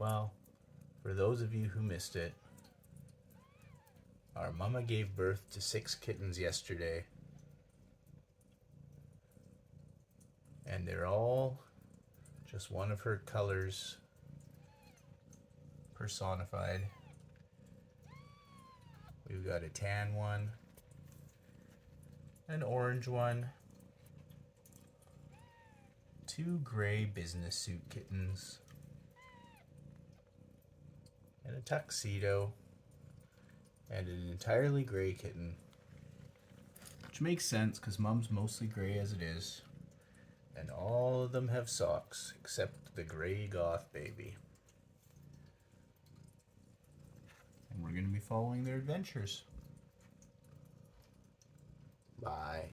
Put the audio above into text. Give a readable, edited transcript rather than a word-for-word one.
Well, for those of you who missed it, our mama gave birth to 6 kittens yesterday. And they're all just one of her colors personified. We've got a tan one, an orange one, 2 gray business suit kittens, and a tuxedo, and an entirely gray kitten. Which makes sense because Mom's mostly gray as it is. And all of them have socks except the gray goth baby. And we're going to be following their adventures. Bye.